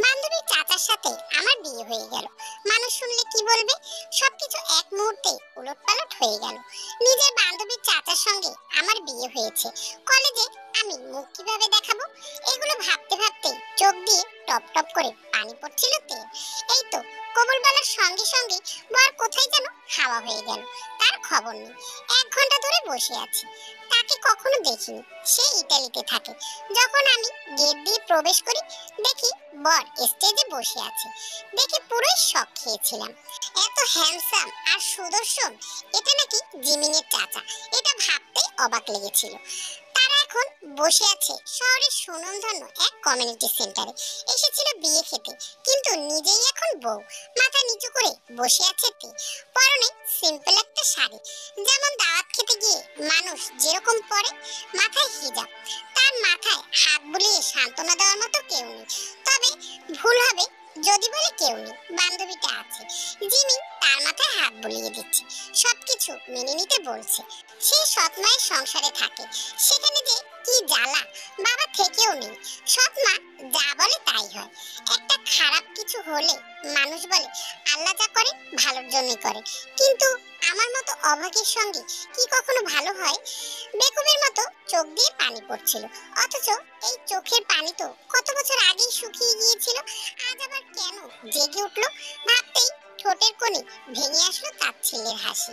বান্ধবীর চাচার সাথে আমার বিয়ে হয়ে গেল। মানুষ শুনলে কি বলবে? সবকিছু এক মুহূর্তে উলটপালট হয়ে গেল। নিজের বান্ধবীর চাচার সঙ্গে আমার বিয়ে হয়েছে। কলেজে আমি মুখ কিভাবে দেখাবো? এগুলো ভাবতে ভাবতে চোখ দিয়ে টপ টপ করে পানি পড়ছিল তেল। এই তো কবুল বলার সঙ্গে সঙ্গে বর কোথায় যেন হাওয়া হয়ে গেল। তার খবর নেই। 1 ঘন্টা ধরে বসে আছি। তাকে কখনো দেখিনি। সে ইতালিতে থাকে। যখন আমি গেট দিয়ে প্রবেশ করি, দেখি বর স্টেজে বসে আছে। দেখে পুরোই শক খেয়েছিলাম। এত হ্যান্ডসাম আর সুদর্শন! এটা নাকি জিমিনের চাচা। এটা ভাবতেই অবাক লেগেছিল। তারা এখন বসে আছে শহরের সুনামধন্য এক কমিউনিটি সেন্টারে। এসেছিল বিয়ে খেতে, কিন্তু নিজেই এখন বউ। মাথা নিচু করে বসে আছে তে। পরনে সিম্পল একটা শাড়ি, যেমন দাওয়াত খেতে গিয়ে মানুষ যেরকম পরে। মাথায় হিজাব। তার মাথায় হাত বুলিয়ে সান্ত্বনা দেওয়ার মতো কেউ নেই। তবে ভুল হবে যদি বলে কেউ নেই, বান্ধবীটা আছে। জিমি তার মাথায় হাত বুলিয়ে দিচ্ছে, সবকিছু মেনে নিতে বলছে। সে সৎ মায়ের সংসারে থাকে, সেখানে যে কি জ্বালা! বাবা থেকেও নেই। সৎ মা যা বলে তাই হয়। একটা খারাপ কিছু হলে মানুষ বলে আল্লাহ যা করে ভালোর জন্যই করে। কিন্তু আমার মতো অভাগীর সঙ্গে কি কখনো ভালো হয়? বেকুবের মতো চোখ দিয়ে পানি পড়ছিল, অথচ এই চোখের পানি তো কত বছর আগেই শুকিয়ে গিয়েছিল। আজ আবার কেন জেগে উঠলো? ভাবতেই ঠোঁটের কোণে ভেঙে আসলো তার ছেলের হাসি।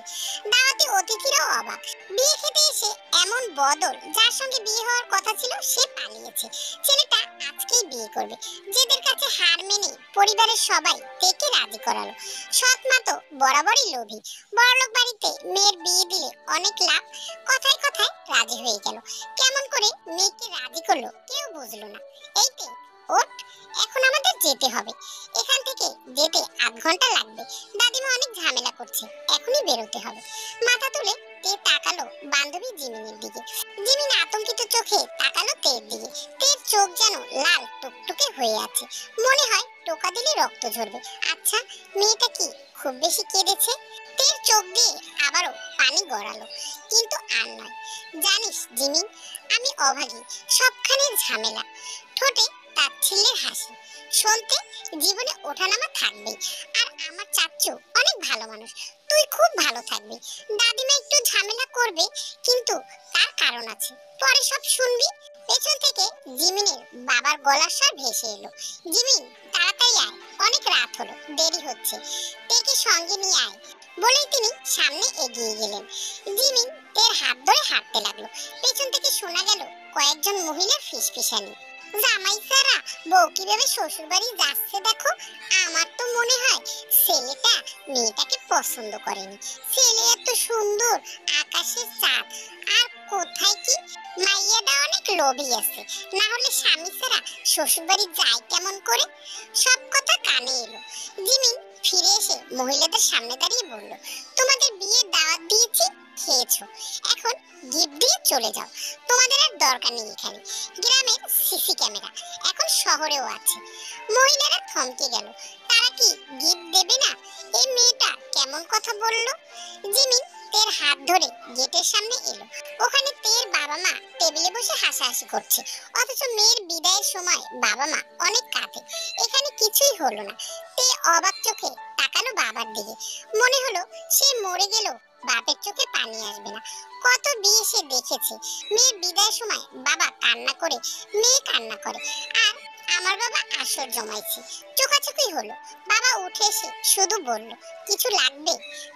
দাওয়াতি অতিথিরাও অবাক। বিয়ে খেতে এসে এমন বদল! যার সঙ্গে বিয়ে হওয়ার কথা ছিল সে পালিয়েছে। ছেলেটা আজকেই বিয়ে করবে। জেদের কাছে হার মেনে পরিবারের সবাই তেকে রাজি করালো। সৎ মা তো বরাবরই লোভী। বড়লোক বাড়িতে মেয়ের বিয়ে দিলে অনেক লাভ। কথায় কথায় রাজি হয়ে গেল। কেমন করে মেয়েকে রাজি করলো কেউ বুঝলো না। এইতে ওঠ, এখন আমাদের যেতে হবে। এখান থেকে যেতে 8 ঘন্টা লাগবে। দাদিমা অনেক ঝামেলা করছে, এখনই বেরোতে হবে। মাথা তুলে তে তাকালো বান্ধবী জিমিনের দিকে। জিমিন আতঙ্কিত চোখে তাকালো তের দিকে। তের চোখ যেন লাল টুকটুকে হয়ে আছে। মনে হয় টোকা দিলে রক্ত ঝরবে। আচ্ছা, মেয়েটা কি খুব বেশি কেঁদেছে? তের চোখ দিয়ে আবারও পানি গড়ালো, কিন্তু আর নয়। জানিস জিমিন, আমি অভাগী, সবখানে ঝামেলা। ঠোঁটে তার ছেলের হাসি। শুনতে জীবনে ওঠানামা থাকবেই। আর আমার চাচ্চু অনেক ভালো মানুষ। তুই খুব ভালো থাকবি। দাদিমা একটু ঝামেলা করবে, কিন্তু তার কারণ আছে, পরে সব শুনবি। পেছন থেকে জিমিনের বাবার গলার স্বর ভেসে এলো। জিমিন, তাড়াতাড়ি আয়, অনেক রাত হলো, দেরি হচ্ছে। তেকে সঙ্গে নিয়ে আয়। বলেই তিনি সামনে এগিয়ে গেলেন। জিমিন তের হাত ধরে হাঁটতে লাগলো। পেছন থেকে শোনা গেল কয়েকজন মহিলার ফিসফিসানি। জামাই সারা বউ কিভাবে শ্বশুর বাড়ি যাচ্ছে দেখো। আমার তো মনে হয় ছেলেটা মেয়েটাকে পছন্দ করেনি। ছেলে এত সুন্দর, আকাশের চাঁদ। আর কোথায় কি মাইয়াটা অনেক লোভী আছে, না হলে স্বামী ছাড়া শ্বশুর বাড়ি যায় কেমন করে? সব কথা কানে এলো। জিমিন ফিরে এসে মহিলাদের সামনে দাঁড়িয়ে বলল, তোমাদের বিয়ের দাওয়াত দিয়েছি, খেয়েছো, এখন গিফট দিয়ে চলে যাও। তোমাদের আর দরকার নেই এখানে। গ্রামের সিসি ক্যামেরা এখন শহরেও আছে। মহিলারা থমকে গেল। তারা কি গিফট দেবে না? এই মেয়েটা কেমন কথা বলল? জিমিন তের হাত ধরে গেটের সামনে এলো। ওখানে তের বাবা মা টেবিলে বসে হাসাহাসি করছে, অথচ মেয়ের বিদায়ের সময় বাবা মা অনেক কাঁদে। এখানে কিছুই হলো না। তে অবাক চোখে তাকালো বাবার দিকে। মনে হলো সে মরে গেলেও বাপের চোখে পানি আসবে না। কত বিয়ে সে দেখেছে, মেয়ের বিদায়ের সময় বাবা কান্না করে, মেয়ে কান্না করে। আর আমার বাবা আসর জমাইছে। চোখাচোখি হলো। বাবা উঠে এসে শুধু বলল, কিছু লাগবে?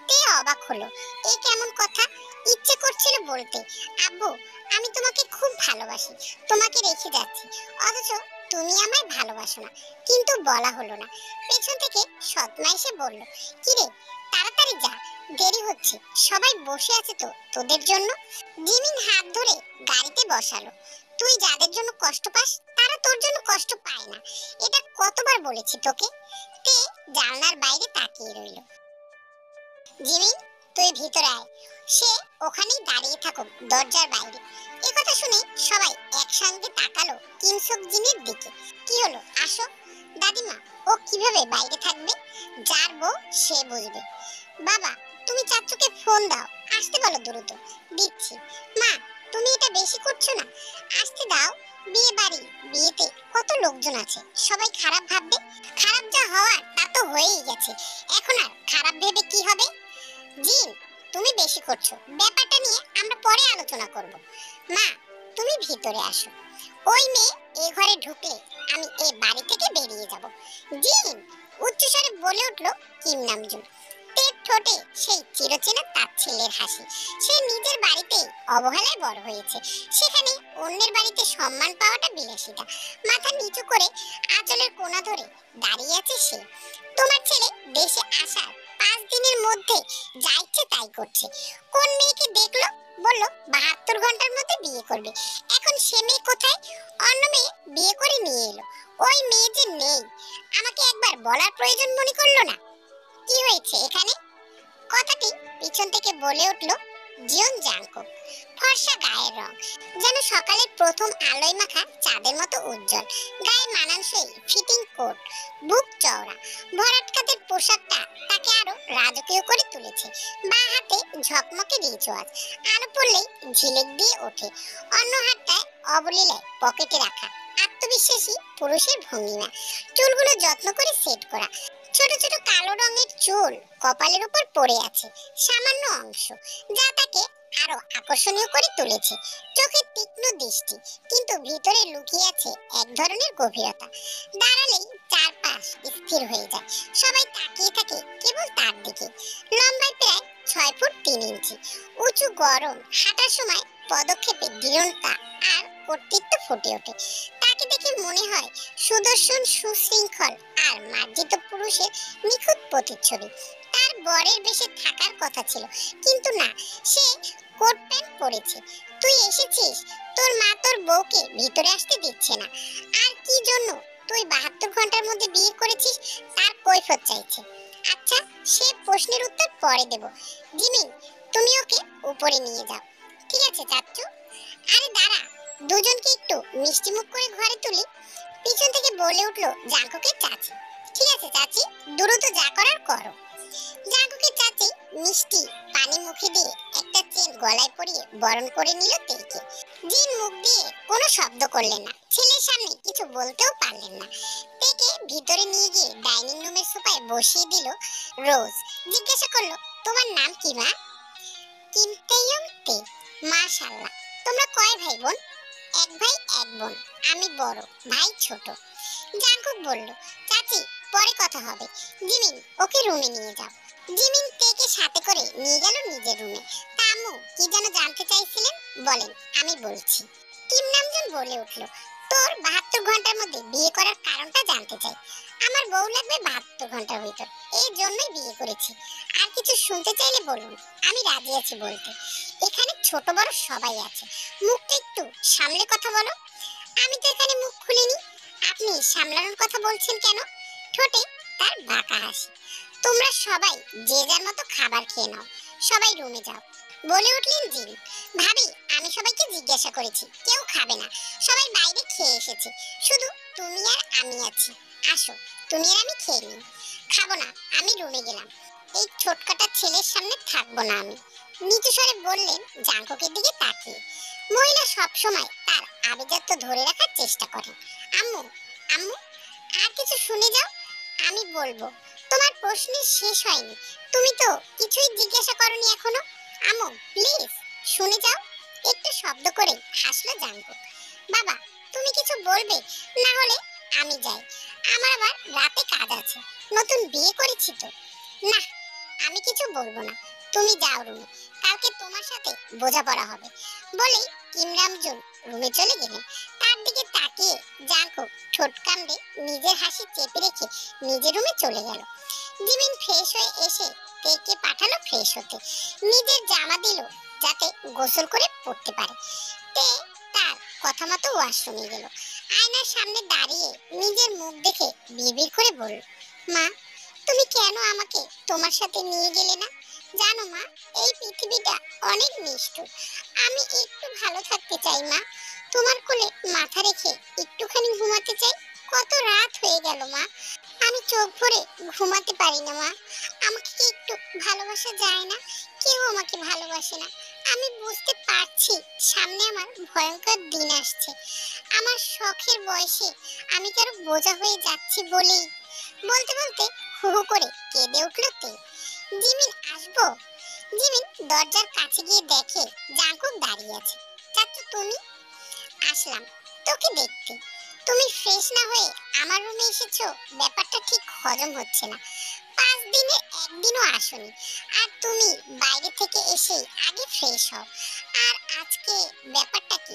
তে অবাক হলো। এই কেমন কথা? ইচ্ছে করছিল বলতে, আব্বু আমি তোমাকে খুব ভালোবাসি, তোমাকে রেখে যাচ্ছি, অথচ তুমি আমায় ভালোবাসো না। কিন্তু বলা হলো না। পেছন থেকে সৎমা এসে বলল, কিরে তাড়াতাড়ি যা, দেরি হচ্ছে, সবাই বসে আছে তো তোদের জন্য। জিমিন হাত ধরে গাড়িতে বসালো। তুই যাদের জন্য কষ্ট পাস তারা তোর জন্য কষ্ট পায় না, এটা কতবার বলেছি তোকে? তে জানলার বাইরে তাকিয়ে রইল। জিমিন, তুই ভিতরে আয়। সে ওখানেই দাঁড়িয়ে থাকুক দরজার বাইরে। এ কথা শুনে সবাই একসঙ্গে তাকালো কিংসুক জিনের দিকে। কি হলো, আসো। দাদিমা, ও কিভাবে বাইরে থাকবে? যার বউ সে বুঝবে। বাবা, তুমি চাচুকে ফোন দাও, আসতে বলো দ্রুত। দিচ্ছি। মা, তুমি এটা বেশি করছো না, আসতে দাও। বিয়ে বাড়ি, বিয়েতে কত লোকজন আছে, সবাই খারাপ ভাববে। খারাপ যা হওয়ার তা তো হয়েই গেছে, এখন আর খারাপ ভেবে কি হবে? জিন, তুমি বেশি করছো, ব্যাপারটা নিয়ে আমরা পরে আলোচনা করব। মা, তুমি ভিতরে আসো। ওই মেয়ে এই ঘরে ঢুকলে আমি এই বাড়ি থেকে বেরিয়ে যাব। জিন, উচ্চস্বরে বলে উঠলো কিম নামজুন। তের ঠোঁটে সেই চিরচেনা তাচ্ছিল্যের হাসি। সে নিজের বাড়িতেই অবহেলায় বড় হয়েছে, সেখানে অন্যের বাড়িতে সম্মান পাওয়াটা বিলাসিতা। মাথা নিচু করে আঁচলের কোণা ধরে দাঁড়িয়ে আছে সে। তোমার ছেলে দেশে আসার 5 দিনের মধ্যে যা ইচ্ছে তাই করছে। কোন মেয়েকে দেখলো, বলল 72 ঘন্টার মধ্যে বিয়ে করবে। এখন সে মেয়ে কোথায়? অন্য মেয়ে বিয়ে করে নিয়ে এলো। ওই মেয়ে যে নেই, আমাকে একবার বলার প্রয়োজন মনে করলো না? কি হয়েছে এখানে? কথাটি পিছন থেকে বলে উঠল জিয়ন জাংকুক। ফর্সা গায়ের রং যেন সকালের প্রথম আলোয় মাখা চাঁদের মতো উজ্জ্বল। গায়ে মানানসই ফিটিং কোট, বুক চওড়া, ভরাট কাঁধের পোশাকটা তাকে আরো রাজকীয় করে তুলেছে। বাঁ হাতে ঝকমকে রিচ ওয়াচ, আলো পড়লেই ঝিলিক দিয়ে ওঠে। অন্য হাতটায় অবলীলায় পকেটে রাখা আত্মবিশ্বাসী পুরুষের ভঙ্গিমা। চুলগুলো যত্ন করে সেট করা, ছোট ছোট কালো রঙের চুল কপালের উপর পড়ে আছে সামান্য অংশ, যা তাকে আরো আকর্ষণীয় করে তুলেছে। চোখের তীক্ষ্ণ দৃষ্টি, কিন্তু ভিতরে লুকিয়ে আছে এক ধরনের গভীরতা। দাঁড়ালেই চারপাশ স্থির হয়ে যায়, সবাই তাকিয়ে থাকে কেবল তার দিকে। লম্বায় প্রায় 6 ফুট 3 ইঞ্চি, উঁচু গরম, হাঁটার সময় পদক্ষেপে দৃঢ়তা আর কর্তৃত্ব ফুটে ওঠে। তাকে দেখে মনে হয় সুদর্শন, সুশৃঙ্খল আর মার্জিত পুরুষের নিখুঁত প্রতিচ্ছবি। তার বরের বেশে থাকার কথা ছিল, কিন্তু না, সে কোট প্যান্ট পরেছে। তুই এসেছিস, তোর মা তোর বউকে ভিতরে আসতে দিচ্ছে না। আর কি জন্য তুই 72 ঘন্টার মধ্যে বিয়ে করেছিস তার কৈফিয়ত চাইছে। আচ্ছা, সে প্রশ্নের উত্তর পরে দেব। জিমিন, তুমি ওকে উপরে নিয়ে যাও। ঠিক আছে চাচ্চু। আরে দাঁড়া, দুজনকে একটু মিষ্টি মুখ করে ঘরে তুলি। পিছন থেকে বলে উঠলো জাঙ্কুকের চাচি। ঠিক আছে চাচি, দ্রুত যা করার করো। জাঙ্কুকের চাচি মিষ্টি পানি মুখে দিয়ে একটা চেন গলায় পরিয়ে বরণ করে নিল তেইকে। জিন মুখ দিয়ে কোনো শব্দ করলেন না, ছেলের সামনে কিছু বলতেও পারলেন না। তেকে ভিতরে নিয়ে গিয়ে ডাইনিং রুমের সোফায় বসিয়ে দিল রোজ। জিজ্ঞাসা করলো, তোমার নাম কি মা? কিম তেইয়ং তে। মাশাআল্লাহ, তোমরা কয় ভাই বোন? এক ভাই এক বোন, আমি বড়, ভাই ছোট। জাঙ্কুক বলল, চাচি পরে কথা হবে। জিমিন, ওকে রুমে নিয়ে যাও। জিমিন তেকে সাথে করে নিয়ে গেল নিজের রুমে। তা আম্মু, কি যেন জানতে চাইছিলেন, বলেন, আমি বলছি। কিম নামজুন বলে উঠল, তোর 72 ঘন্টার মধ্যে বিয়ে করার কারণটা জানতে চাই। আমার বউ লাগবে 72 ঘন্টার ভিতর, এই জন্যই বিয়ে করেছি। আর কিছু শুনতে চাইলে বলুন, আমি রাজি আছি বলতে। এখানে ছোট বড় সবাই আছে, মুখটা একটু সামলে কথা বলো। আমি তো এখানে মুখ খুলিনি, আপনি সামলানোর কথা বলছেন কেন? ঠোঁটে তার বাঁকা হাসি। তোমরা সবাই যে যার মতো খাবার খেয়ে নাও, সবাই রুমে যাও, বলে উঠলেন জিন। ভাবি, আমি সবাইকে জিজ্ঞাসা করেছি, কেউ খাবে না, সবাই বাইরে খেয়ে এসেছে, শুধু তুমি আর আমি আছি। আসো, তুমি আর আমি খেয়ে নিই। খাবো না, আমি রুমে গেলাম, এই ছোটকাটা ছেলের সামনে থাকবো না আমি, নিচু স্বরে বললেন জাঙ্কুকের দিকে তাকিয়ে। মহিলা সব সময় তার আভিজাত্য ধরে রাখার চেষ্টা করেন। আম্মু, আম্মু, আর কিছু শুনে যাও, আমি বলবো। তোমার প্রশ্ন শেষ হয়নি, তুমি তো কিছুই জিজ্ঞাসা করনি এখনো। আম্মু প্লিজ শুনে যাও। একটু শব্দ করে হাসলো জাঙ্কুক। বাবা, তুমি কিছু বলবে? না হলে আমি যাই, আমার আবার রাতে কাজ আছে, নতুন বিয়ে করেছি তো। না, আমি কিছু বলবো না, তুমি যাও রুমে, কালকে তোমার সাথে বোঝাপড়া হবে। বলেই কিম নামজুন রুমে চলে গেলেন। তার দিকে তাকিয়ে জাঙ্কুক ঠোঁট কামড়ে নিজের হাসি চেপে রেখে নিজের রুমে চলে গেল। জিমিন ফ্রেশ হয়ে এসে তেকে পাঠালো ফ্রেশ হতে, নিজের জামা দিল যাতে গোসল করে পড়তে পারে। তে তার কথা মতো ওয়াশরুমে গেল। আয়নার সামনে দাঁড়িয়ে নিজের মুখ দেখে বিড়বিড় করে বলল, মা, তুমি কেন আমাকে তোমার সাথে নিয়ে গেলে না? জানো মা, এই পৃথিবীটা অনেক নিষ্ঠুর, আমি একটু ভালো থাকতে চাই মা, তোমার কোলে মাথা রেখে একটুখানি ঘুমাতে চাই। কত রাত হয়ে গেল মা, আমি চোখ ভরে ঘুমাতে পারি না মা, আমাকে কি একটু ভালোবাসা যায় না? কেউ আমাকে ভালোবাসে না, আমি বুঝতে পারছি সামনে আমার ভয়ঙ্কর দিন আসছে। আমার শখের বয়সে আমি কারো বোঝা হয়ে যাচ্ছি বলেই বলতে বলতে হু হু করে কেঁদে উঠল তে। জিমিন আসবো? জিমিন দরজার কাছে গিয়ে দেখে জাঙ্কুক দাঁড়িয়ে আছে। চাচ্চু তুমি? আসলাম তোকে দেখতে। তুমি ফ্রেশ না হয়ে আমার রুমে এসেছো, ব্যাপারটা ঠিক হজম হচ্ছে না। 5 দিনে একদিনও আসোনি, আর তুমি বাইরে থেকে এসে আগে ফ্রেশ হও। আর আজকে ব্যাপারটা কি?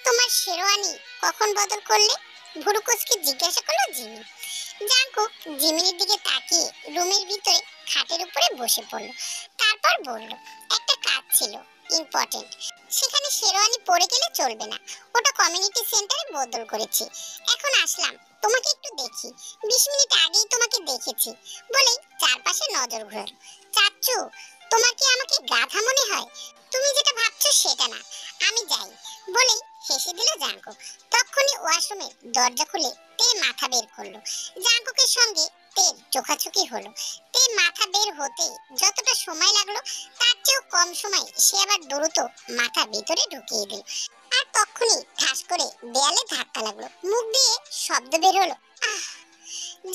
তোমার শেরওয়ানি কখন বদল করলে? ভুরু কুচকে জিজ্ঞাসা করলো জিমি। জাঙ্কুক জিমিনের দিকে তাকিয়ে রুমের ভিতরে খাটের উপরে বসে পড়ল। তারপর বলল, একটা কাজ ছিল, ইম্পর্টেন্ট। সেখানে শেরওয়ানি পরে গেলে চলবে না, ওটা কমিউনিটি সেন্টারে বদল করেছি। এখন আসলাম তোমাকে একটু দেখি। 20 মিনিট আগেই তোমাকে দেখেছি বলেই চারপাশে নজর ঘোরালো। চাচ্চু, তোমার কি আমাকে গাধা মনে হয়? তুমি যেটা ভাবছো সেটা না, আমি যাই বলেই হেসে দিল জাঙ্কুক। তখনই ওয়াশরুমের দরজা খুলে তে মাথা বের করলো। জাঙ্কুকের সঙ্গে তের চোখাচোখি হলো। তে মাথা বের হতে যতটা সময় লাগলো তার চেয়েও কম সময় সে আবার দ্রুত মাথা ভিতরে ঢুকিয়ে দিল। আর তখনই ঠাস করে দেয়ালে ধাক্কা লাগলো, মুখ দিয়ে শব্দ বের হলো, আহ।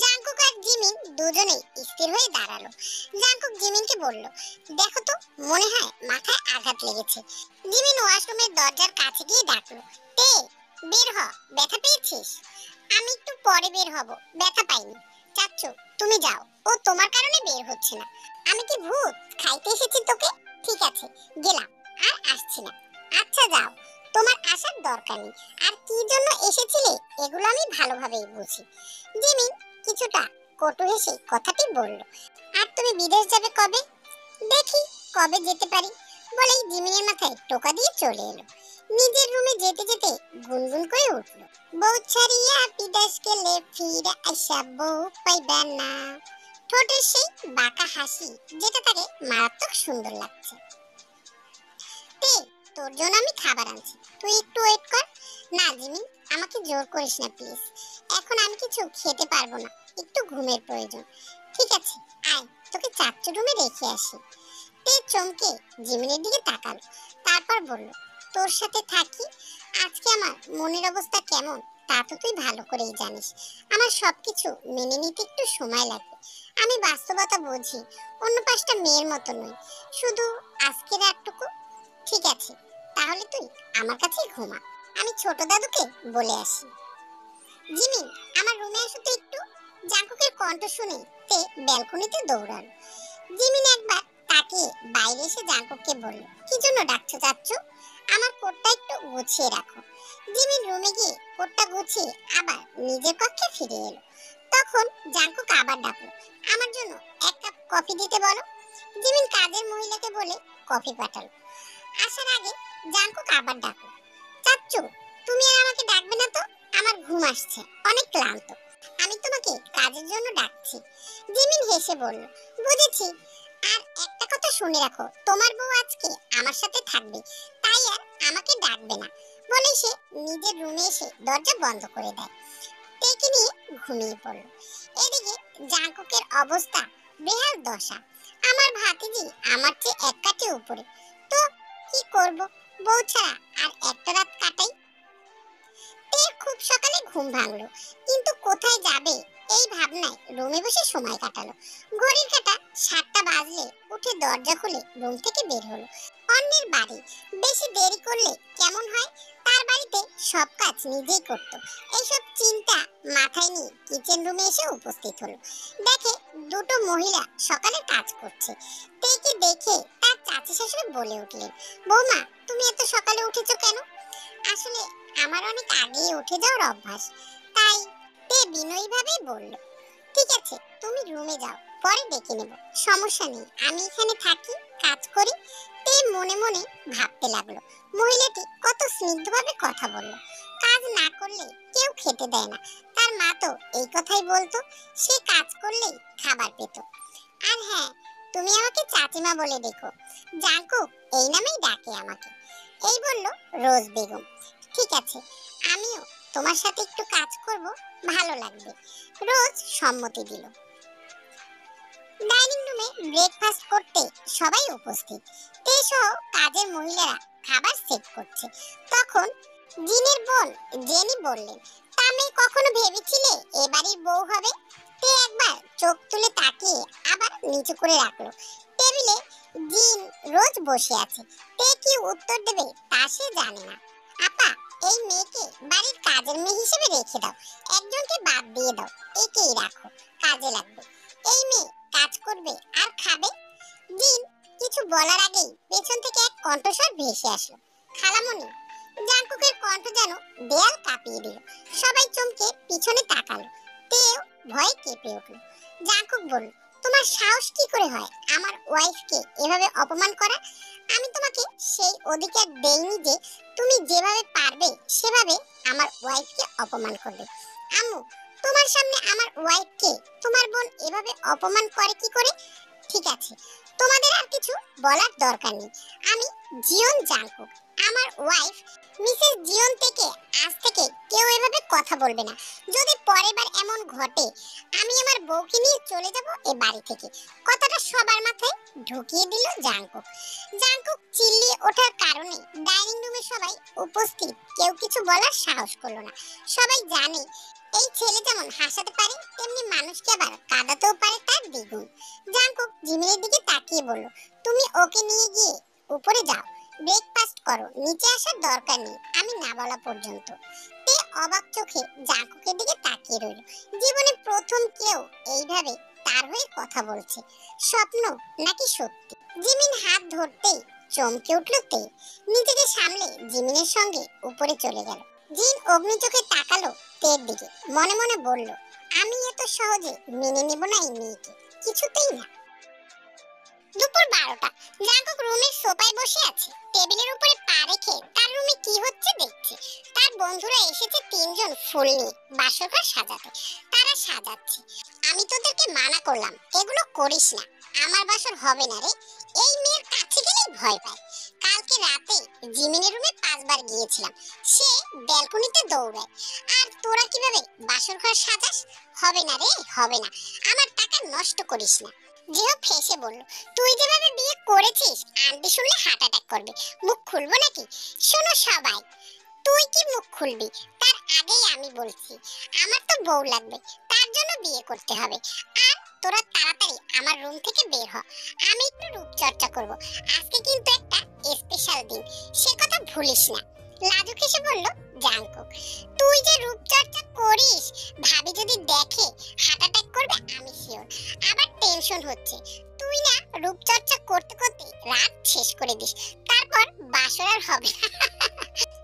জাঙ্কুক আর জিমিন দুজনেই স্থির হয়ে দাঁড়ালো। জাঙ্কুক জিমিনকে বলল, দেখো তো, মনে হয় মাথায় আঘাত লেগেছে। জিমিন ওয়াশরুমের দরজার কাছে গিয়ে ডাকলো, তে বের হ, ব্যথা পেয়েছিস? আমি একটু পরে বের হব, ব্যথা পাইনি। চাচ্চু তুমি যাও, ও তোমার কারণে বের হচ্ছে না। আমি কি ভূত খাইতে এসেছি তোকে? ঠিক আছে, গেলাম, আর আসছি না। আচ্ছা যাও, তোমার আসার দরকার নেই। আর কি জন্য এসেছিলে এগুলো আমি ভালোভাবেই বুঝি। জিমিন কিছুটা কটু হেসে কথাটি বলল, আর তুমি বিদেশ যাবে কবে? দেখি কবে যেতে পারি বলেই জিমিনের মাথায় টোকা দিয়ে চলে এলো। নিজের রুমে যেতে যেতে গুনগুন করে উঠল, বউ ছাড়িয়া বিদেশ গেলে ফিরে আসা বউ পাইবা না। ঠোঁটের সেই বাঁকা হাসি যেটা তাকে মারাত্মক সুন্দর লাগছে। তে তোর জন্য আমি খাবার আনছি, তুই একটু ওয়েট কর। না জিমিন, আমাকে জোর করিস না প্লিজ, এখন আমি কিছু খেতে পারবো না, একটু ঘুমের প্রয়োজন। ঠিক আছে আয়, তোকে চাচ্চু রুমে রেখে আসি। তে চমকে জিমিনের দিকে তাকালো, তারপর বলল, তোর সাথে থাকি আজকে আমার মনের অবস্থা কেমন তা তো তুই ভালো করেই জানিস। আমার সবকিছু মেনে নিতে একটু সময় লাগবে। আমি বাস্তবতা বুঝি, অন্য 5টা মেয়ের মতো নই। শুধু আজকে রাতটুকু। ঠিক আছে, তাহলে তুই আমার কাছেই ঘুমা, আমি ছোট দাদুকে বলে আসি। জিমিন, আমার রুমে আসো তো একটু। জাঙ্কুকের কণ্ঠ শুনে তে ব্যালকনিতে দৌড়ালো। জিমিন একবার তাকিয়ে বাইরে এসে জাঙ্কুককে বলল, কি জন্য ডাকছো চাচ্চু? আমার কোটটা একটু গুছিয়ে রাখো। জিমিন রুমে গিয়ে কোটটা গুছিয়ে আবার নিজের কক্ষে ফিরে এলো। তখন জাঙ্কুক আবার ডাকলো, আমার জন্য 1 কাপ কফি দিতে বলো। জিমিন কাজের মহিলাকে বলে কফি পাঠালো। আসার আগে জাঙ্কুক আবার ডাকলো, চাচ্চু তুমি আর আমাকে ডাকবে না তো? আমার ঘুম আসছে, অনেক ক্লান্ত। আমি তোমাকে কাজের জন্য ডাকছি। জিমিন হেসে বলল, বুঝেছি। আর একটা কথা শুনে রাখো, তোমার বউ আজকে আমার সাথে থাকবে, তাই আর আমাকে ডাকবে না বলে সে নিজের রুমে এসে দরজা বন্ধ করে দেয়। তেকে নিয়ে ঘুমিয়ে পড়ল। এদিকে জাঙ্কুকের অবস্থা বেহাল দশা। আমার ভাতিজি আমার চেয়ে 1 কাঠি উপরে, তো কি করব, বউ ছাড়া আর একটা রাত কাটাই। তের খুব সকালে ঘুম ভাঙলো, কিন্তু কোথায় যাবে এই ভাবনায় রুমে বসে সময় কাটালো। ঘড়ির কাঁটা 7টা বাজলে উঠে দরজা খুলে রুম থেকে বের হলো। অন্যের বাড়ি, বেশি দেরি করলে কেমন হয়? তার বাড়িতে সব কাজ নিজেই করত। এইসব চিন্তা মাথায় নিয়ে কিচেন রুমে এসে উপস্থিত হলো। দেখে দুটো মহিলা সকালে কাজ করছে। তেকে দেখে তার চাচি শাশুড়ি বলে উঠলেন, বৌমা তুমি এত সকালে উঠেছো কেন? আসলে আমার অনেক আগেই উঠে যাওয়ার অভ্যাস, তাই। তে বিনয়ীভাবে বলল, ঠিক আছে তুমি রুমে যাও, পরে ডেকে নেব, সমস্যা নেই, আমি এখানে থাকি, কাজ করি। তে মনে মনে ভাবতে লাগলো, মহিলাটি কত স্নিগ্ধভাবে কথা বলল। কাজ না করলে কেউ খেতে দেয় না, তার মা তো এই কথাই বলতো, সে কাজ করলেই খাবার পেত। আর হ্যাঁ, তুমি আমাকে চাচিমা বলে ডেকো, জাঙ্কুক এই নামেই ডাকে আমাকে। এই বলল রোজ বেগম। ঠিক আছে, আমিও তোমার সাথে একটু কাজ করব, ভালো লাগবে। রোজ সম্মতি দিল। ডাইনিং রুমে ব্রেকফাস্ট করতে সবাই উপস্থিত। তে সহ কাজের মহিলারা খাবার সেট করছে। তখন জিনের বোন জেনি বললেন, তা মেয়ে কখনো ভেবেছিলে এ বাড়ির বউ হবে? তে একবার চোখ তুলে তাকিয়ে আবার নিচু করে রাখলো। টেবিলে জিন রোজ বসে আছে। তে কি উত্তর দেবে তা সে জানে না। আপা, এই মেয়েকে বাড়ির কাজের মেয়ে হিসেবে রেখে দাও, একজনকে বাদ দিয়ে দাও, একেই রাখো, কাজে লাগবে। এই মেয়ে কাজ করবে আর খাবে। জিন কিছু বলার আগেই পেছন থেকে এক কণ্ঠস্বর ভেসে আসলো, খালামণি। জাঙ্কুকের কণ্ঠ যেন দেয়াল কাঁপিয়ে দিল। সবাই চমকে পিছনে তাকালো। তেও ভয়ে কেঁপে উঠল। জাঙ্কুক বলল, তোমার সাহস কি করে হয় আমার ওয়াইফকে এভাবে অপমান করা? আমি তোমাকে সেই অধিকার দেইনি যে তুমি যেভাবে পারবে সেভাবে আমার ওয়াইফকে অপমান করবে। আম্মু, তোমার সামনে আমার ওয়াইফকে তোমার বোন এভাবে অপমান করে কি করে? ঠিক আছে, তোমাদের আর কিছু বলার দরকার নেই। আমি জিয়ন জাঙ্কুক, আমার ওয়াইফ মিসেস জিয়ন থেকে আজ থেকে কেউ এভাবে কথা বলবে না। যদি পরের বার এমন ঘটে আমি আমার বউকে নিয়ে চলে যাব এই বাড়ি থেকে। কথাটা সবার মাথায় ঢুকিয়ে দিল জাঙ্কুক। জাঙ্কুক চিল্লিয়ে ওঠার কারণে ডাইনিং রুমে সবাই উপস্থিত কেউ কিছু বলার সাহস করলো না। সবাই জানে এই ছেলে যেমন হাসাতে পারে তেমনি মানুষকে আবার কাঁদাতেও পারে তার দ্বিগুণ। জাঙ্কুক জিমিনের দিকে তাকিয়ে বলল, তুমি ওকে নিয়ে গিয়ে উপরে যাও, ব্রেকফাস্ট করো, নিচে আসার দরকার নেই আমি না বলা পর্যন্ত। তে অবাক চোখে জাঙ্কুকের দিকে তাকিয়ে রইল। জীবনে প্রথম কেউ এইভাবে তার হয়ে কথা বলছে। স্বপ্ন নাকি সত্যি? জিমিন হাত ধরতেই চমকে উঠল তে। নিজেকে সামলে জিমিনের সঙ্গে উপরে চলে গেল। জিন অগ্নি চোখে তাকালো তের দিকে, মনে মনে বলল, আমি এত সহজে মেনে নেব না এই মেয়েকে, কিছুতেই না। দুপুর 12টা। জাঙ্কুক রুমের সোফায় বসে আছে, টেবিলের উপরে পা রেখে তার রুমে কি হচ্ছে দেখছে। তার বন্ধুরা এসেছে 3জন ফুল নিয়ে বাসরঘর সাজাতে। তারা সাজাচ্ছে। আমি তোদেরকে মানা করলাম এগুলো করিস না, আমার বাসর হবে না রে। এই মেয়ের কাছে গেলেই ভয় পায়। কালকে রাতে জিমিনের রুমে 5 বার গিয়েছিলাম, সে ব্যালকনিতে দৌড়ায়। আর তোরা কিভাবে বাসরঘর সাজাস? হবে না রে, হবে না, আমার টাকা নষ্ট করিস না। জিও ফেসে বলল, তুই যেভাবে বিয়ে করেছিস আন্টি শুনলে হার্ট অ্যাটাক করবে। মুখ খুলবো নাকি? শোনো সবাই, তুই কি মুখ খুলবি তার আগেই আমি বলছি, আমার তো বউ লাগবে, তার জন্য বিয়ে করতে হবে। আর তোরা তাড়াতাড়ি আমার রুম থেকে বের হ, আমি একটু রূপচর্চা করব। আজকে কিন্তু একটা স্পেশাল দিন, সে কথা ভুলিস না। লাজুক হেসে বলল জাঙ্কুক, তুই যে রূপচর্চা করিস ভাবি যদি দেখে হার্ট অ্যাটাক করবে আমি শিওর। আবার টেনশন হচ্ছে, তুই না রূপচর্চা করতে করতে রাত শেষ করে দিস, তারপর বাসর আর হবে না।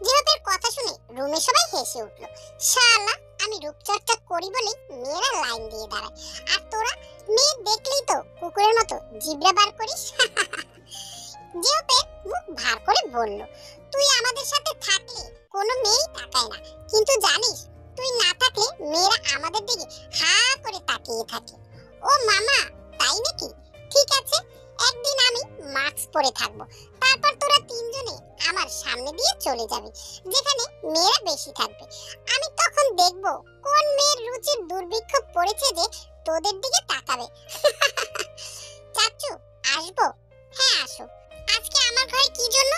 জিহাদের কথা শুনে রুমে সবাই হেসে উঠল। শালা, আমি রূপচর্চা করি বলে মেয়েরা লাইন দিয়ে দাঁড়ায়, আর তোরা মেয়ে দেখলেই তো কুকুরের মতো জিব্রা বার করিস। জিওপের মুখ ভার করে বলল, তুই আমাদের সাথে থাকলে কোনো মেয়েই তাকায় না, কিন্তু জানিস তুই না থাকলে মেয়েরা আমাদের দিকে হা করে তাকিয়ে থাকে। ও মামা, তাই নাকি? ঠিক আছে, একদিন আমি মাস্ক পরে থাকবো, তারপর তোরা 3জনে আমার সামনে দিয়ে চলে যাবে যেখানে মেয়েরা বেশি থাকবে। আমি তখন দেখব কোন মেয়ের রুচির দুর্ভিক্ষ পড়েছে যে তোদের দিকে তাকাবে। চাচু, আসবো? হ্যাঁ আসো। আজকে আমার ঘরে কি জন্য?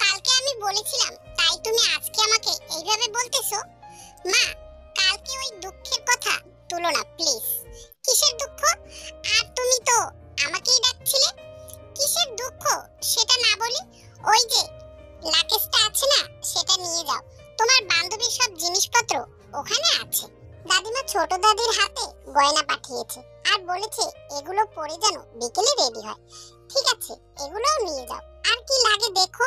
কালকে আমি বলেছিলাম তাই তুমি আজকে আমাকে এইভাবে বলতেছো? মা, কালকে ওই দুঃখের কথা তুলো না প্লিজ। কিসের দুঃখ? আর তুমি তো আমাকেই ডাকছিলে। কিসের দুঃখ সেটা না বলি ওই যে লাকেজটা আছে না, সেটা নিয়ে যাও। তোমার বান্ধবীর সব জিনিসপত্র ওখানে আছে। দাদিমা ছোট দাদির হাতে গয়না পাঠিয়েছে আর বলেছে এগুলো পরে যেন বিকেলে রেডি হয়। ঠিক আছে, এগুলোও নিয়ে যাও। আর কি লাগে দেখো।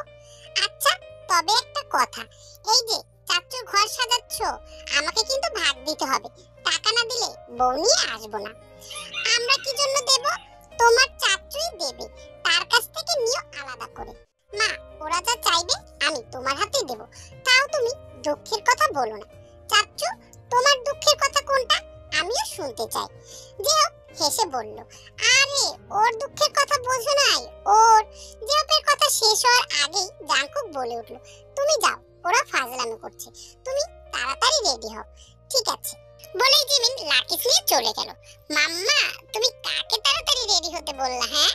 আচ্ছা, তবে একটা কথা, এই যে চাচুর ঘর সাজাচ্ছ, আমাকে কিন্তু ভাগ দিতে হবে। টাকা না দিলে বউ নিয়ে আসবো না। আমরা কি জন্য দেব? তোমার চাচুই দেবে, তার কাছ থেকে নিও আলাদা করে। মা, ওরা যা চাইবে আমি তোমার হাতেই দেব। তাও তুমি দুঃখের কথা বলো না। চাচু, তোমার দুঃখের কথা কোনটা? আমিও শুনতে চাই। জিও হেসে বলল, আরে ওর দুঃখের কথা বোঝো নাই ওর। জিওপের কথা শেষ হওয়ার আগেই জাঙ্কুক বলে উঠল, তুমি যাও, ওরা ফাজলামি করছে, তুমি তাড়াতাড়ি রেডি হও। ঠিক আছে বলেই জিমিন লাকিস নিয়ে চলে গেল। মাম্মা, তুমি কাকে তাড়াতাড়ি রেডি হতে বললা? হ্যাঁ,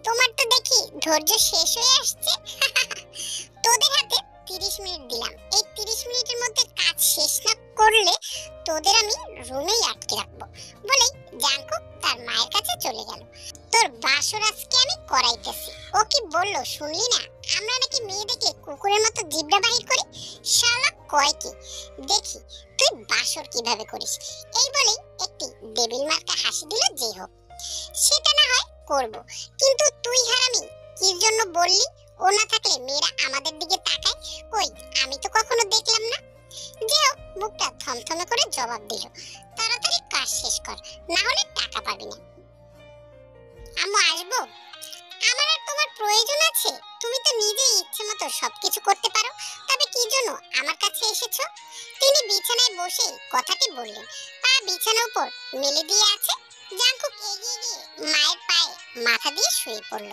তোমার তো দেখি ধৈর্য শেষ হয়ে আসছে। তোদের হাতে 30 মিনিট দিলাম, এই 30 মিনিটের মধ্যে কাজ শেষ না করলে তোদের আমি রুমেই আটকে রাখবো বলেই জাঙ্কুক তার মায়ের কাছে চলে গেল। তোর বাসর আজকে আমি করাইতেছি। ও কি বললো শুনলি না? আমরা নাকি মেয়েদেরকে কুকুরের মতো জিব্বা বাহির করি। শালা কয় কি, দেখি তুই বাসর কিভাবে করিস। এই বলেই একটি ডেবিল মার্কা হাসি দিল যে হোক। সেটা না হয় করব, কিন্তু তুই হারামি কির জন্য বললি ও না থাকলে মেয়েরা আমাদের দিকে তাকায়? কই, আমি তো কখনো দেখলাম না। যে হোক, মুখটা থমথমে করে জবাব দিল, তাড়াতাড়ি কাজ শেষ কর, না হলে টাকা পাবি না। আম্মু আসবো? আমার আর তোমার প্রয়োজন আছে? তুমি তো নিজেই ইচ্ছে মতো সবকিছু করতে পারো, তবে কি জন্য আমার কাছে এসেছো? তিনি বিছানায় বসে কথাটি বললেন, পা বিছানার উপর মেলে দিয়ে আছে। জাঙ্কুক এগিয়ে গিয়ে মায়ের পায়ে মাথা দিয়ে শুয়ে পড়ল।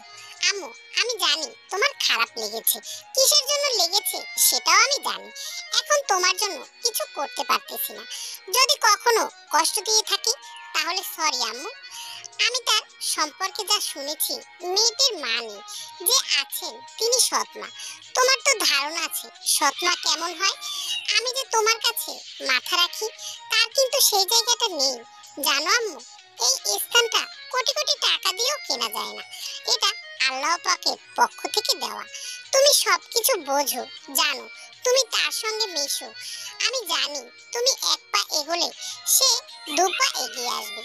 আম্মু, আমি জানি তোমার খারাপ লেগেছে, কিসের জন্য লেগেছে সেটাও আমি জানি। এখন তোমার জন্য কিছু করতে পারতেছি না। যদি কখনো কষ্ট দিয়ে থাকি তাহলে সরি আম্মু। আমি তার সম্পর্কে যা শুনেছি, মেয়েটির মা নেই, যে আছেন তিনি সৎমা। তোমার তো ধারণা আছে সৎমা কেমন হয়। আমি যে তোমার কাছে মাথা রাখি, তার কিন্তু সেই জায়গাটা নেই জানো আম্মু। এই স্থানটা কোটি কোটি টাকা দিয়েও কেনা যায় না, এটা আল্লাহ পাকের পক্ষ থেকে দেওয়া। তুমি সবকিছু বোঝো, জানো, তুমি তার সঙ্গে মেশো। আমি জানি তুমি এক পা এগোলে সে 2 পা এগিয়ে আসবে।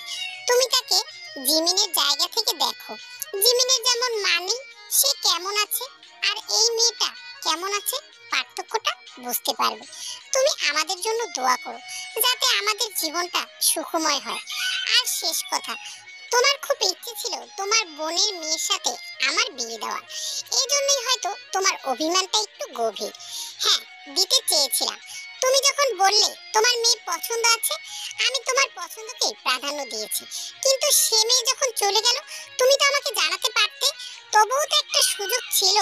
তুমি তাকে জিমিনের জায়গা থেকে দেখো, জিমিনের যেমন মানে সে কেমন আছে আর এই মেয়েটা কেমন আছে, পার্থক্যটা বুঝতে পারবে। তুমি আমাদের জন্য দোয়া করো যাতে আমাদের জীবনটা সুখময় হয়। আর শেষ কথা, তোমার খুব ইচ্ছে ছিল তোমার বোনের মেয়ের সাথে আমার বিয়ে দেওয়ার, এই জন্যই হয়তো তোমার অভিমানটা একটু গভীর। হ্যাঁ, দিতে চেয়েছিলাম। তুমি যখন বললে তোমার মেয়ে পছন্দ আছে, আমি তোমার পছন্দকে প্রাধান্য দিয়েছি, কিন্তু সে মেয়ে যখন চলে গেল তুমি তো আমাকে জানাতে পারতে। তবুও তো একটা সুযোগ ছিল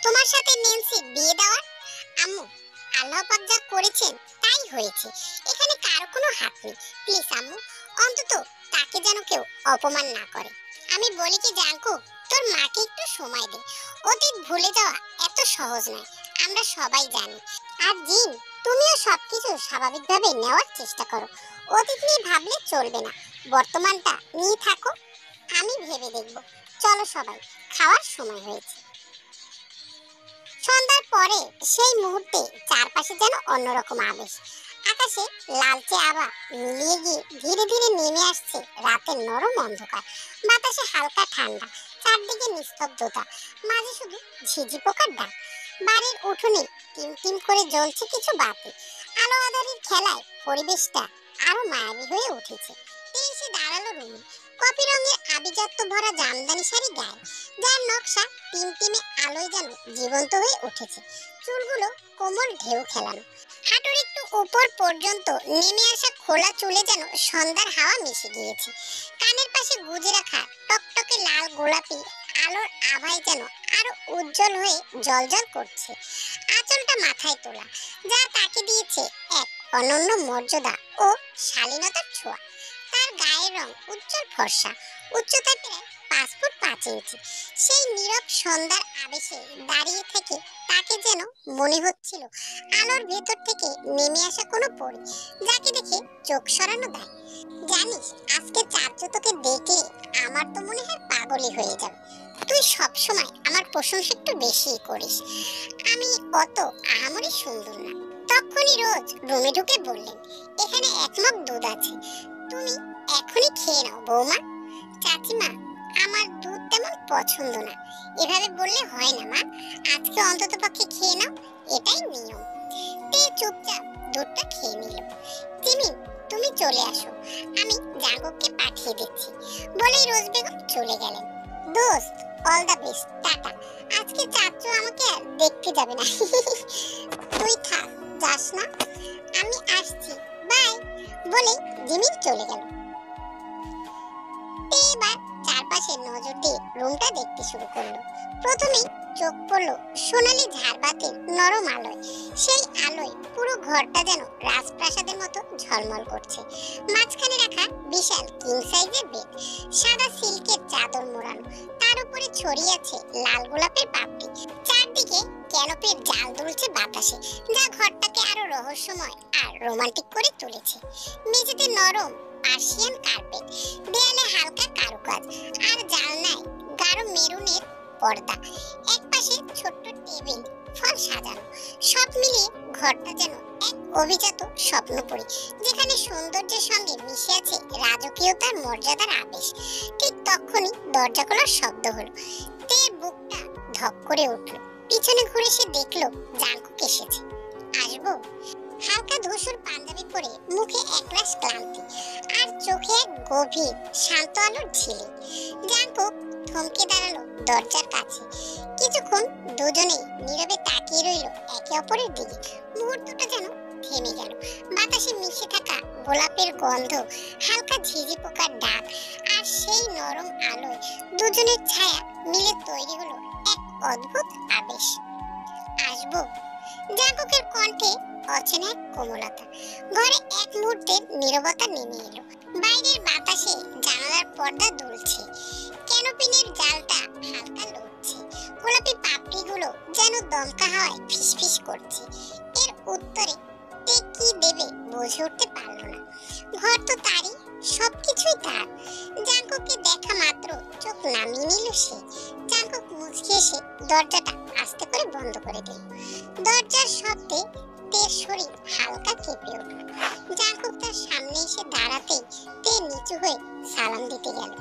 তোমার সাথে নেন্সির বিয়ে দেওয়ার। আম্মু, আল্লাহ পাক যা করেছেন তাই হয়েছে, এখানে কারো কোনো হাত নেই। প্লিজ আম্মু, অন্তত তাকে যেন কেউ অপমান না করে। আমি বলি কি জাঙ্কুক, তোর মাকে একটু সময় দে। অতীত ভুলে যাওয়া এত সহজ নয়, আমরা সবাই জানি। আর জিন, তুমিও সবকিছু স্বাভাবিকভাবে নেওয়ার চেষ্টা করো। অতীত নিয়ে ভাবলে চলবে না, বর্তমানটা নিয়ে থাকো। আমি ভেবে দেখব। চলো সবাই, খাওয়ার সময় হয়েছে। সন্ধ্যার পরে সেই মুহূর্তে চারপাশে যেন অন্যরকম আবেশ। আকাশে লালচে আভা মিলিয়ে গিয়ে ধীরে ধীরে নেমে আসছে রাতের নরম অন্ধকার। বাতাসে হালকা ঠান্ডা, চারদিকে নিস্তব্ধতা, মাঝে শুধু ঝিঝি পোকার ডাক। বাড়ির উঠোনে টিম টিম করে জ্বলছে কিছু বাতি। আলো আঁধারির খেলায় পরিবেশটা আরো মায়াবী হয়ে উঠেছে। এসে দাঁড়ালো রুমে, কপি রঙের আভিজাত্য ভরা জামদানি শাড়ি গায়ে, যার নকশা টিমটিমে আলোয় যেন জীবন্ত হয়ে উঠেছে। চুলগুলো কোমল ঢেউ খেলানো, হাঁটুর একটু উপর পর্যন্ত নেমে আসা খোলা চুলে যেন সন্ধ্যার হাওয়া মিশে গিয়েছে। কানের পাশে গুজে রাখা টকটকে লাল গোলাপি আলোর আভায় যেন আরো উজ্জ্বল হয়ে জ্বলজ্বল করছে। আঁচলটা মাথায় তোলা, যা তাকে দিয়েছে এক অনন্য মর্যাদা ও শালীনতার ছোঁয়া। তার গায়ের রং উজ্জ্বল ফর্সা, উচ্চতা প্রায় 5 ফুট 5 ইঞ্চি। সেই নীরব সন্ধ্যার আবেশে দাঁড়িয়ে থেকে তাকে যেন মনে হচ্ছিল আলোর ভেতর থেকে নেমে আসা কোনো পরী, যাকে দেখে চোখ সরানো দেয়। জানিস, আজকে চাচু তোকে দেখলে আমার তো মনে হয় পাগলই হয়ে যাবে। তুই সবসময় আমার প্রশংসা একটু বেশিই করিস। আমি অত আহামরি সুন্দর না। তখনই রোজ রুমে ঢুকে বললেন, এখানে 1 মগ দুধ আছে, তুমি এখনই খেয়ে নাও বৌমা। চাচিমা, আমার দুধ তেমন পছন্দ না। এভাবে বললে হয় না মা, আজকে অন্তত পক্ষে খেয়ে নাও, এটাই নিয়ম। তে চুপচাপ দুধটা খেয়ে নিল। জিমিন, তুমি চলে আসো, আমি জাঙ্কুককে পাঠিয়ে দিচ্ছি বলেই রোজ বেগম চলে গেলেন। দোস্ত, অল দ্য বেস্ট, টাটা। আজকে চাচু আমাকে আর দেখতে যাবে না। তুই থাক, যাস না, আমি আসছি, বাই বলে জিমিন চলে গেল। এবার চারপাশে সে নজর দিয়ে রুমটা দেখতে শুরু করলো। প্রথমেই চোখ পড়লো সোনালী ঝাড়বাতির নরম আলোয়। সেই আলোয় পুরো ঘরটা যেন রাজপ্রাসাদের মতো ঝলমল করছে। মাঝখানে রাখা বিশাল কিং সাইজের বেড, সাদা সিল্কের চাদর মোড়ানো, তার উপরে ছড়িয়ে আছে লাল গোলাপের পাপড়ি। চারদিকে ক্যানোপির জাল দুলছে বাতাসে, যা ঘরটাকে আরো রহস্যময় আর রোমান্টিক করে তুলেছে। মেঝেতে নরম পার্সিয়ান কার্পেট, দেয়ালে হালকা কারুকাজ, আর জানলায় গাঢ় মেরুনের পর্দা। একপাশে ছোট্ট টেবিল, ফল সাজানো। সব মিলিয়ে ঘরটা যেন এক অভিজাত স্বপ্নপুরী, যেখানে সৌন্দর্যের সঙ্গে মিশে আছে রাজকীয়তার মর্যাদার আবেশ। ঠিক তখনই দরজা খোলার শব্দ হলো। তের বুকটা ধক করে উঠল। পিছনে ঘুরে সে দেখলো জাঙ্কুক এসেছে। আসবো? হালকা ধূসর পাঞ্জাবি পরে, মুখে একরাশ ক্লান্তি, আর চোখে এক গভীর শান্ত আলোর ঝিলিক। জাঙ্কুক থমকে দাঁড়ালো দরজার কাছে। কিছুক্ষণ দুজনেই নীরবে তাকিয়ে রইল একে অপরের দিকে। মুহূর্তটা যেন থেমে গেল। বাতাসে মিশে থাকা গোলাপের গন্ধ, হালকা ঝিঝি পোকার ডাক, আর সেই নরম আলোয় দুজনের ছায়া মিলে তৈরি হলো এক অদ্ভুত আবেশ। আসবো? জাঙ্কুকের কণ্ঠে অচেনা এক কোমলতা। ঘরে এক মুহূর্তের নীরবতা নেমে এলো। বাইরের বাতাসে জানালার পর্দা দুলছে, ক্যানোপিনের জালটা হালকা লড়ছে, গোলাপি পাপড়িগুলো যেন দমকা হাওয়ায় ফিসফিস করছে। এর উত্তরে তে কি দেবে বুঝে উঠতে পারল না। ঘর তো তারই, সবকিছুই তার। জাঙ্কুককে দেখা মাত্র চোখ নামিয়ে নিল সে। জাঙ্কুক মুচকি এসে দরজাটা আস্তে করে বন্ধ করে দিল। দরজার শব্দে তের শরীর হালকা কেঁপে উঠল। জাঙ্কুক তার সামনে এসে দাঁড়াতেই তে নিচু হয়ে সালাম দিতে গেল।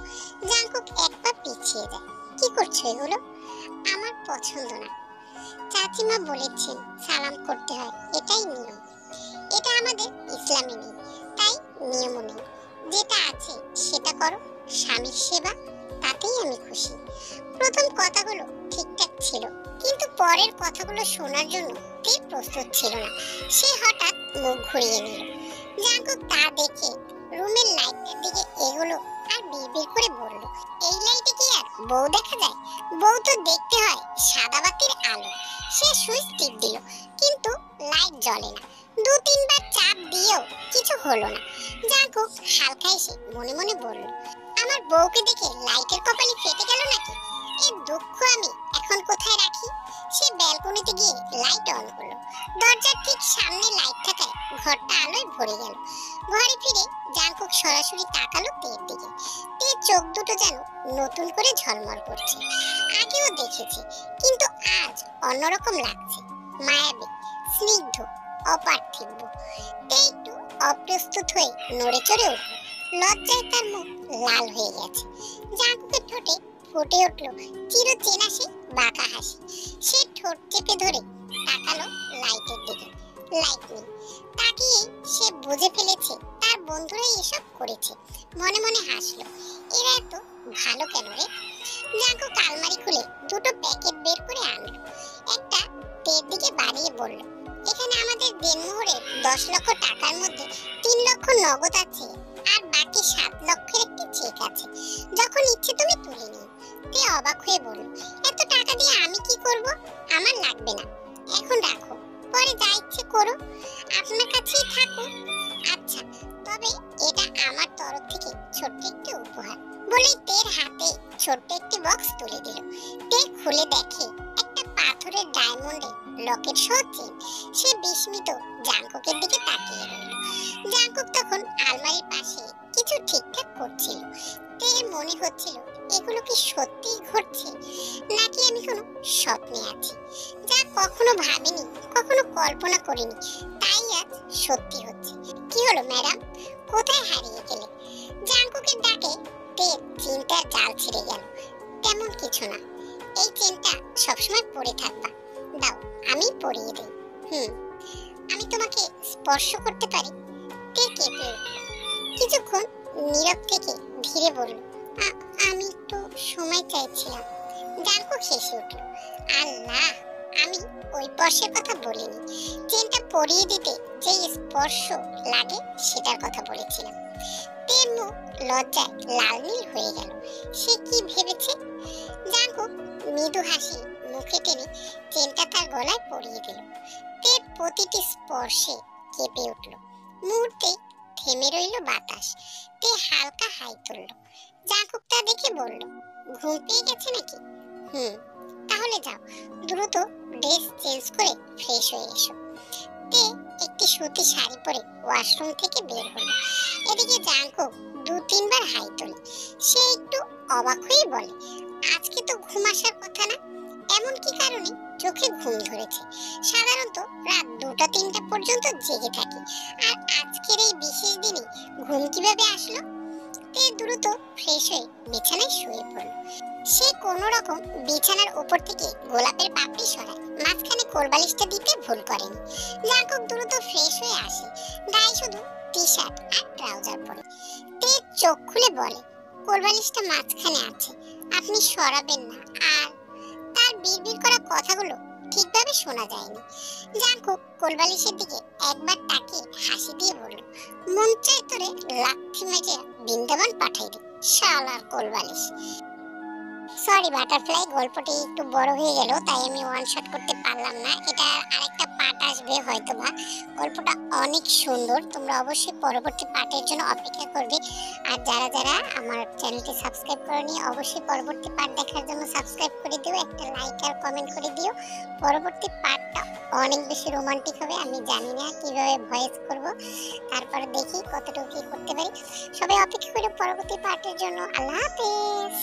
জাঙ্কুক এক পা পিছিয়ে যায়। কি করছো এগুলো? আমার পছন্দ না। চাচিমা বলেছেন সালাম করতে হয়, এটাই নিয়ম। এটা আমাদের ইসলামে নেই, তাই নিয়মও নেই। যেটা আছে সেটা করো, স্বামীর সেবা, তাতেই আমি খুশি। প্রথম কথাগুলো ঠিকঠাক ছিল, কিন্তু পরের কথাগুলো শোনার জন্য তে প্রস্তুত ছিল না। সে হঠাৎ মুখ ঘুরিয়ে নিল। জাঙ্কুক তা দেখে রুমের লাইটের দিকে এগোলো আর বিড়বিড় করে বলল, এই লাইটে কি আর বউ দেখা যায়? বউ তো দেখতে হয় সাদা বাতির আলো। সে সুইচ টিপ দিল, কিন্তু লাইট জ্বলে না। দু তিনবার চাপ দিয়েও কিছু হলো না। জাঙ্কুক হালকা এসে মনে মনে বলল, আমার বউকে দেখে লাইটের কপালে ফেটে গেল নাকি? এর দুঃখ আমি এখন কোথায় রাখি? সে ব্যালকনিতে গিয়ে লাইট অন করলো। দরজার ঠিক সামনে লাইট থাকায় ঘরটা আলোয় ভরে গেল। ঘরে ফিরে জাঙ্কুক সরাসরি তাকালো তের দিকে। তের চোখ দুটো যেন নতুন করে ঝলমল করছে। আগেও দেখেছে, কিন্তু আজ অন্যরকম লাগছে। মায়াবী, স্নিগ্ধ, অপার্থিব। তে একটু অপ্রস্তুত হয়ে নড়ে চড়ে উঠল। লজ্জায় তার মুখ লাল হয়ে গেছে। জাঙ্কুকের ঠোঁটে ফুটে উঠল চিরচেনা সেই বাঁকা হাসি। সে ঠোঁট চেপে ধরে তাকালো লাইটের দিকে। লাইট নেই। তাকিয়ে সে বুঝে ফেলেছে তার বন্ধুরাই এসব করেছে। মনে মনে হাসলো, এরা এত ভালো কেন রে? জাঙ্কুক আলমারি খুলে দুটো প্যাকেট বের করে আনলো। একটা তের দিকে বাড়িয়ে বলল, এখানে আমাদের দেনমোহরের 10 লক্ষ টাকার মধ্যে 3 লক্ষ নগদ আছে, আর বাকি 7 লক্ষের একটি চেক আছে। যখন ইচ্ছে তুমি তুলে নিও। তে অবাক হয়ে বলল, এত টাকা দিয়ে আমি কি করব? আমার লাগবে না, এখন রাখো, পরে যা ইচ্ছে করো, আপনার কাছেই থাকো। আচ্ছা, তবে এটা আমার তরফ থেকে ছোট্ট একটি উপহার। বলেই তের হাতে ছোট্ট একটি বক্স তুলে দিল। তে খুলে দেখে একটা পাথরের ডায়মন্ডের লকেট সহ চেন। সে বিস্মিত জাঙ্কুকের দিকে তাকিয়ে রইল। জাঙ্কুক তখন আলমারির পাশে কিছু ঠিকঠাক করছিল। তের মনে হচ্ছিল, এগুলো কি সত্যিই ঘটছে, নাকি আমি কোনো স্বপ্নে আছি, যা কখনো ভাবিনি, কখনো কল্পনা করিনি, তাই আজ সত্যি হচ্ছে। কি হলো ম্যাডাম, কোথায় হারিয়ে গেলে? জাঙ্কুকের ডাকে তের চিন্তার জাল ছিঁড়ে গেল। তেমন কিছু না, এই চেনটা সবসময় পরে থাকবা। দাও, আমি পরিয়ে দেই। আমি তোমাকে স্পর্শ করতে পারি? তে কেঁপে উঠল। কিছুক্ষণ নীরব থেকে ধীরে বলল, আমি একটু সময় চাইছিলাম। জাঙ্কুক হেসে উঠল, আল্লাহ, আমি ওই স্পর্শের কথা বলিনি। চেনটা পরিয়ে দিতে যে স্পর্শ লাগে সেটার কথা বলেছিলাম। তের মুখ লজ্জায় লাল নীল হয়ে গেল। সে কি ভেবেছে? জাঙ্কুক মৃদু হাসি মুখে টেনে চেনটা তার গলায় পরিয়ে দিল। তের প্রতিটি স্পর্শে কেঁপে উঠল। মুহূর্তে থেমে রইল বাতাস। তে হালকা হাই তুলল। জাঙ্কুক তা দেখে বলল, ঘুম পেয়ে গেছে নাকি? তাহলে যাও, দ্রুত ড্রেস চেঞ্জ করে ফ্রেশ হয়ে এসো। তে একটি সুতি শাড়ি পরে ওয়াশরুম থেকে বের হলো। এদিকে জাঙ্কুক 2-3 বার হাই তোলে। সে একটু অবাক হয়ে বলে, আজকে তো ঘুম আসার কথা না, এমন কি কারণে চোখে ঘুম ধরেছে? সাধারণত রাত 2টা-3টা পর্যন্ত জেগে থাকি, আর আজকের এই বিশেষ দিনে ঘুম কিভাবে আসলো? তে দ্রুত ফ্রেশ হয়ে বিছানায় শুয়ে পড়ল। সে কোনো রকম বিছানার উপর থেকে গোলাপের পাপড়ি সরায়, মাঝখানে কোলবালিশটা দিতে ভুল করেনি। জাঙ্কুক দ্রুত ফ্রেশ হয়ে আসে, গায়ে শুধু টি-শার্ট আর ট্রাউজার পরে। তে চোখ খুলে বলে, কোলবালিশটা মাঝখানে আছে, আপনি সরাবেন না। আর তার বিড়বিড় করা কথাগুলো ঠিকভাবে শোনা যায়নি। জাঙ্কুক কোলবালিশের দিকে একবার তাকিয়ে হাসি দিয়ে বলল, মন চাই তোরে লাথি মেরে বৃন্দাবন পাঠাই দে, শালার কোলবালিশ। সরি বাটারফ্লাই, গল্পটি একটু বড় হয়ে গেল, তাই আমি ওয়ান শট করতে পারলাম না। এটা আরেকটা পার্ট আসবে হয়তোবা। গল্পটা অনেক সুন্দর, তোমরা অবশ্যই পরবর্তী পার্টের জন্য অপেক্ষা করবে। আর যারা যারা আমার চ্যানেলটি সাবস্ক্রাইব করনি, অবশ্যই পরবর্তী পার্ট দেখার জন্য সাবস্ক্রাইব করে দিও, একটা লাইক আর কমেন্ট করে দিও। পরবর্তী পার্টটা অনেক বেশি রোমান্টিক হবে। আমি জানি না কিভাবে ভয়েস করব, তারপরে দেখি কতটুকু কি করতে পারি। সবাই অপেক্ষা করে পরবর্তী পার্টের জন্য। আল্লাহ হাফেজ।